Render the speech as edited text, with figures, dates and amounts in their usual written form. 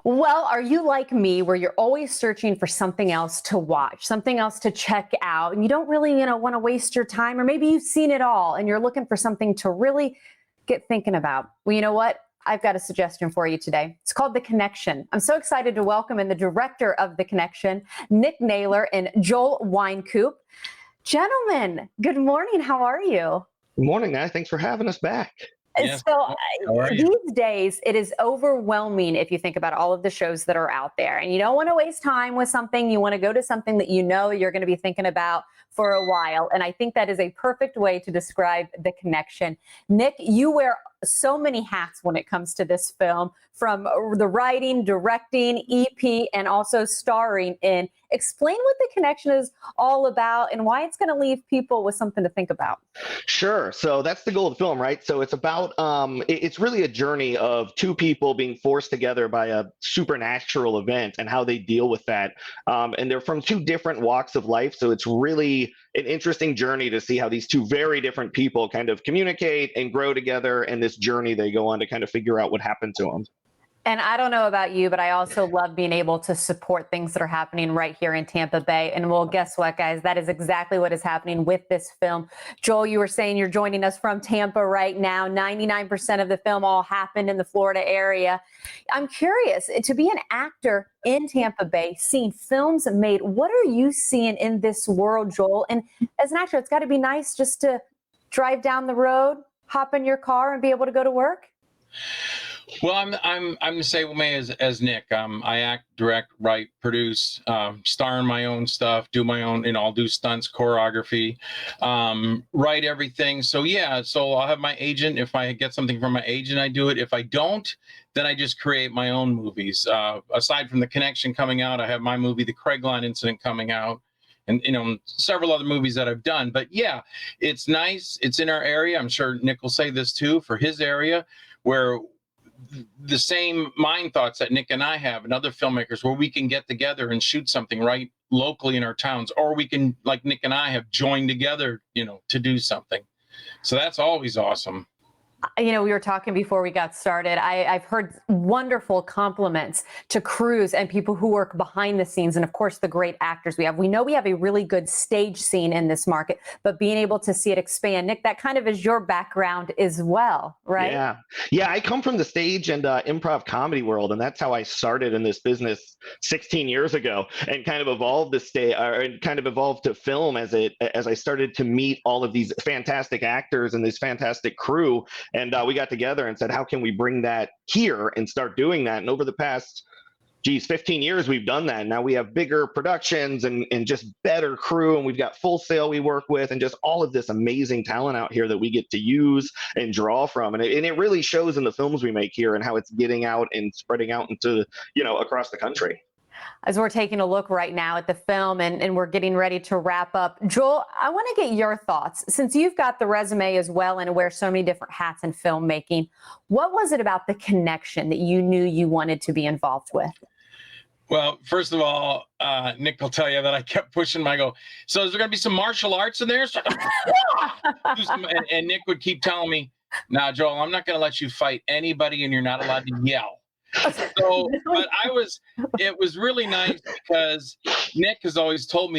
Well, are you like me where you're always searching for something else to watch, something else to check out, and you don't really, want to waste your time, or maybe you've seen it all and you're looking for something to really get thinking about? Well, you know what? I've got a suggestion for you today. It's called The Connection. I'm so excited to welcome in the director of The Connection, Nick Naylor and Joel Wynkoop. Gentlemen, good morning. How are you? Good morning, guys. Thanks for having us back. Yes. So How are you? these days, it is overwhelming if you think about all of the shows that are out there, and you don't want to waste time with something. You want to go to something that you know you're going to be thinking about for a while. And I think that is a perfect way to describe The Connection. Nick, you wear so many hats when it comes to this film, from the writing, directing, EP, and also starring in. Explain what The Connection is all about and why it's going to leave people with something to think about. Sure. So that's the goal of the film, right? So it's about it's really a journey of two people being forced together by a supernatural event and how they deal with that. And they're from two different walks of life, so it's really an interesting journey to see how these two very different people kind of communicate and grow together, and this journey they go on to kind of figure out what happened to them. And I don't know about you, but I also love being able to support things that are happening right here in Tampa Bay. And well, guess what, guys? That is exactly what is happening with this film. Joel, you were saying you're joining us from Tampa right now. 99% of the film all happened in the Florida area. I'm curious, to be an actor in Tampa Bay, seeing films made, what are you seeing in this world, Joel? And as an actor, it's got to be nice just to drive down the road, hop in your car, and be able to go to work. Well, I'm the same way as Nick. I act, direct, write, produce, star in my own stuff, do my own, I'll do stunts, choreography, write everything. So yeah, so I'll have my agent. If I get something from my agent, I do it. If I don't, then I just create my own movies. Aside from The Connection coming out, I have my movie, The Craigline Incident, coming out. And several other movies that I've done. But yeah, it's nice. It's in our area. I'm sure Nick will say this too, for his area, where the same mind thoughts that Nick and I have and other filmmakers, where we can get together and shoot something right locally in our towns, or we can, like Nick and I have joined together, to do something. So that's always awesome. We were talking before we got started. I've heard wonderful compliments to crews and people who work behind the scenes, and of course the great actors we have. We know we have a really good stage scene in this market, but being able to see it expand, Nick, that kind of is your background as well, right? Yeah. I come from the stage and improv comedy world, and that's how I started in this business 16 years ago, and kind of evolved to film as I started to meet all of these fantastic actors and this fantastic crew. And we got together and said, how can we bring that here and start doing that? And over the past, 15 years, we've done that. Now we have bigger productions and just better crew. And we've got Full Sail we work with, and just all of this amazing talent out here that we get to use and draw from. And it really shows in the films we make here and how it's getting out and spreading out into, across the country. As we're taking a look right now at the film and we're getting ready to wrap up, Joel, I want to get your thoughts. Since you've got the resume as well and wear so many different hats in filmmaking, what was it about The Connection that you knew you wanted to be involved with? Well, first of all, Nick will tell you that I kept pushing I go, so is there going to be some martial arts in there? And Nick would keep telling me, nah, Joel, I'm not going to let you fight anybody, and you're not allowed to yell. So, but it was really nice, because Nick has always told me